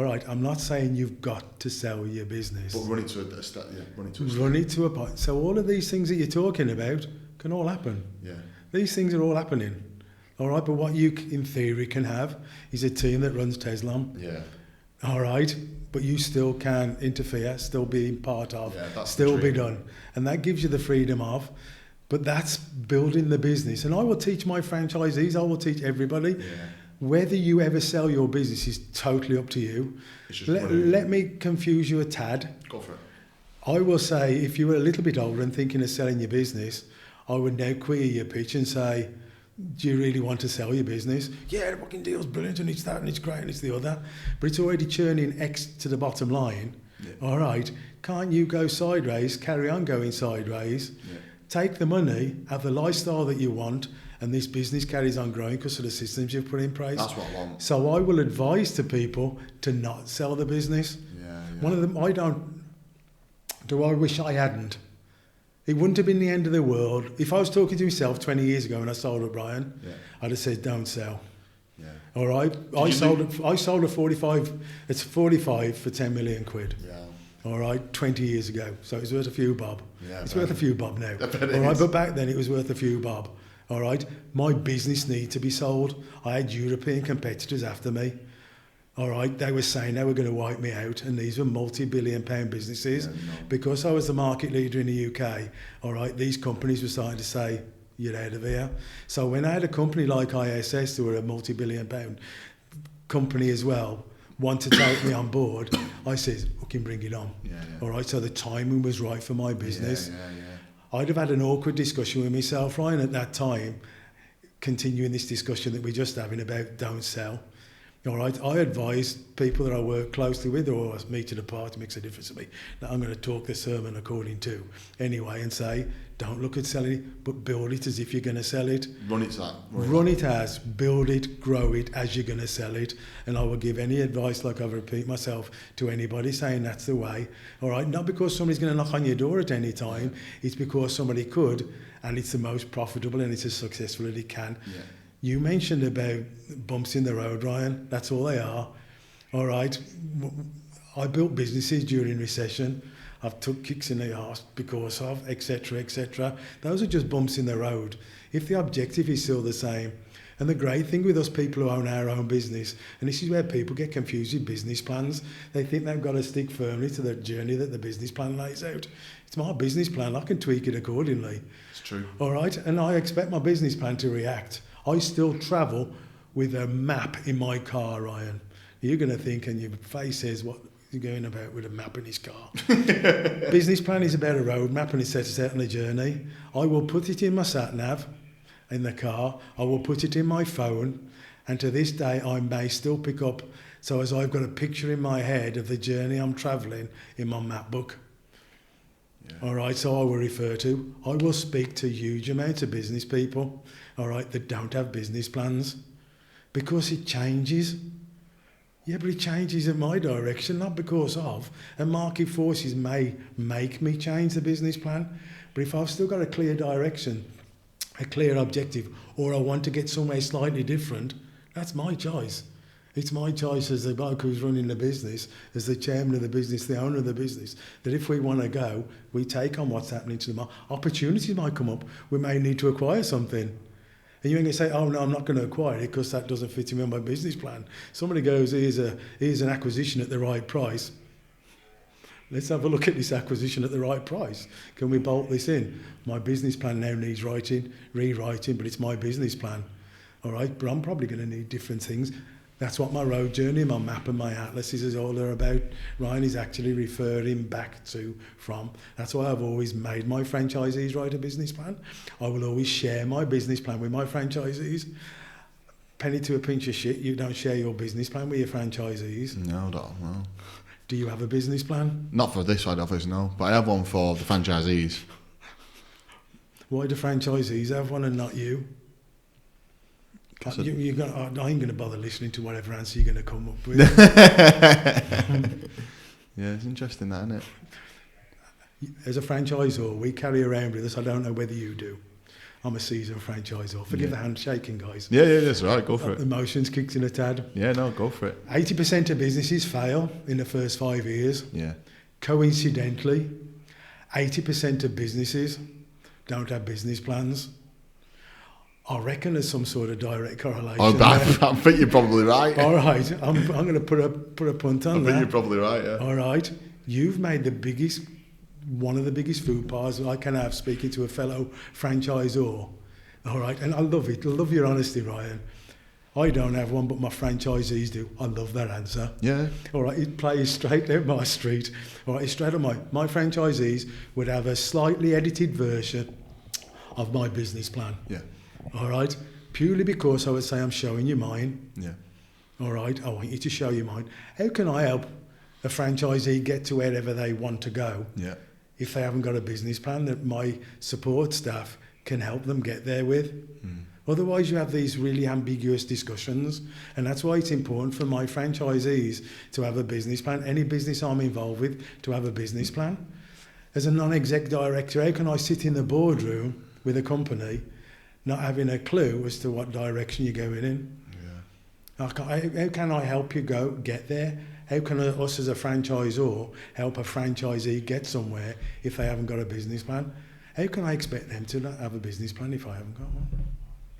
All right, I'm not saying you've got to sell your business. But run it to a step. Run it to a point. So all of these things that you're talking about can all happen. Yeah. These things are all happening. All right, but what you, in theory, can have is a team that runs Teslam. Yeah. All right, but you still can interfere, still be part of, that's still be done. And that gives you the freedom of, but that's building the business. And I will teach my franchisees, I will teach everybody. Yeah. Whether you ever sell your business is totally up to you. Let me confuse you a tad. Go for it. I will say, if you were a little bit older and thinking of selling your business, I would now queer your pitch and say, do you really want to sell your business? Yeah, the fucking deal's brilliant and it's that and it's great and it's the other. But it's already churning X to the bottom line. Yeah. All right, can't you go sideways, carry on going sideways, take the money, have the lifestyle that you want, and this business carries on growing because of the systems you've put in place. That's what I want. So I will advise to people to not sell the business. One of them, I wish I hadn't. It wouldn't have been the end of the world. If I was talking to myself 20 years ago when I sold it, Brian, I'd have said, don't sell. Yeah. All right? I sold a 45, it's 45 for 10 million quid. Yeah. All right, 20 years ago. So it was worth a few bob. Yeah, it's worth a few bob now. All right, but back then it was worth a few bob. All right, my business needed to be sold. I had European competitors after me. All right, they were saying they were going to wipe me out, and these were multi-billion pound businesses. Because I was the market leader in the UK, all right, these companies were starting to say, you're out of here. So when I had a company like ISS, who were a multi-billion pound company as well, want to take me on board, I said, fucking bring it on. All right, so the timing was right for my business. I'd have had an awkward discussion with myself, Ryan, at that time, continuing this discussion that we're just having about don't sell. All right, I advise people that I work closely with or meet at a party, makes a difference to me, that I'm going to talk the sermon according to anyway and say, don't look at selling it, but build it as if you're going to sell it. Run it to that. Run it as, build it, grow it as you're going to sell it. And I will give any advice, like I repeat myself, to anybody saying that's the way. All right, not because somebody's going to knock on your door at any time, it's because somebody could, and it's the most profitable and it's as successful as it can. Yeah. You mentioned about bumps in the road, Ryan. That's all they are. All right. I built businesses during recession. I've took kicks in the arse because of, etc., etc. Those are just bumps in the road. If the objective is still the same, and the great thing with us people who own our own business, and this is where people get confused with business plans, they think they've got to stick firmly to the journey that the business plan lays out. It's my business plan. I can tweak it accordingly. It's true. All right. And I expect my business plan to react. I still travel with a map in my car, Ryan. You're going to think, and your face says, what you're going about with a map in his car. Business plan is about a road map and it sets us out on a journey. I will put it in my sat-nav in the car. I will put it in my phone. And to this day, I may still pick up, so as I've got a picture in my head of the journey I'm travelling in my map book. Yeah. All right, so I will refer to. I will speak to huge amounts of business people, all right, that don't have business plans because it changes. Yeah, but it changes in my direction, not because of. And market forces may make me change the business plan. But if I've still got a clear direction, a clear objective, or I want to get somewhere slightly different, that's my choice. It's my choice as the bloke who's running the business, as the chairman of the business, the owner of the business, that if we want to go, we take on what's happening to the market. Opportunities might come up. We may need to acquire something. And you ain't going to say, oh, no, I'm not going to acquire it because that doesn't fit in with my business plan. Somebody goes, here's an acquisition at the right price. Let's have a look at this acquisition at the right price. Can we bolt this in? My business plan now needs rewriting, but it's my business plan. All right, but I'm probably going to need different things. That's what my road journey, my map and my atlas is all they're about. Ryan is actually referring back to, from. That's why I've always made my franchisees write a business plan. I will always share my business plan with my franchisees. Penny to a pinch of shit, you don't share your business plan with your franchisees. No. Do you have a business plan? Not for this side of us, no. But I have one for the franchisees. Why do franchisees have one and not you? I ain't going to bother listening to whatever answer you're going to come up with. Yeah, it's interesting that, isn't it? As a franchisor, we carry around with us, I don't know whether you do, I'm a seasoned franchisor. Forgive the handshaking, guys. Yeah, that's right. Go for it. Emotions kicked in a tad. Yeah, no, go for it. 80% of businesses fail in the first 5 years. Yeah. Coincidentally, 80% of businesses don't have business plans. I reckon there's some sort of direct correlation. I think you're probably right. All right, I'm going to put a punt on that. I think you're probably right, yeah. All right, you've made one of the biggest faux pas I can have speaking to a fellow franchisor. All right, and I love it. I love your honesty, Ryan. I don't have one, but my franchisees do. I love that answer. Yeah. All right, it plays straight down my street. All right, it's straight on my franchisees would have a slightly edited version of my business plan. Yeah. All right, purely because I would say I'm showing you mine. Yeah. All right, I want you to show you mine. How can I help a franchisee get to wherever they want to go Yeah. if they haven't got a business plan that my support staff can help them get there with? Otherwise, you have these really ambiguous discussions, and that's why it's important for my franchisees to have a business plan. Any business I'm involved with to have a business plan. As a non-exec director, how can I sit in the boardroom with a company not having a clue as to what direction you're going in? Yeah. How can I help you get there? How can us as a franchisor help a franchisee get somewhere if they haven't got a business plan? How can I expect them to not have a business plan if I haven't got one?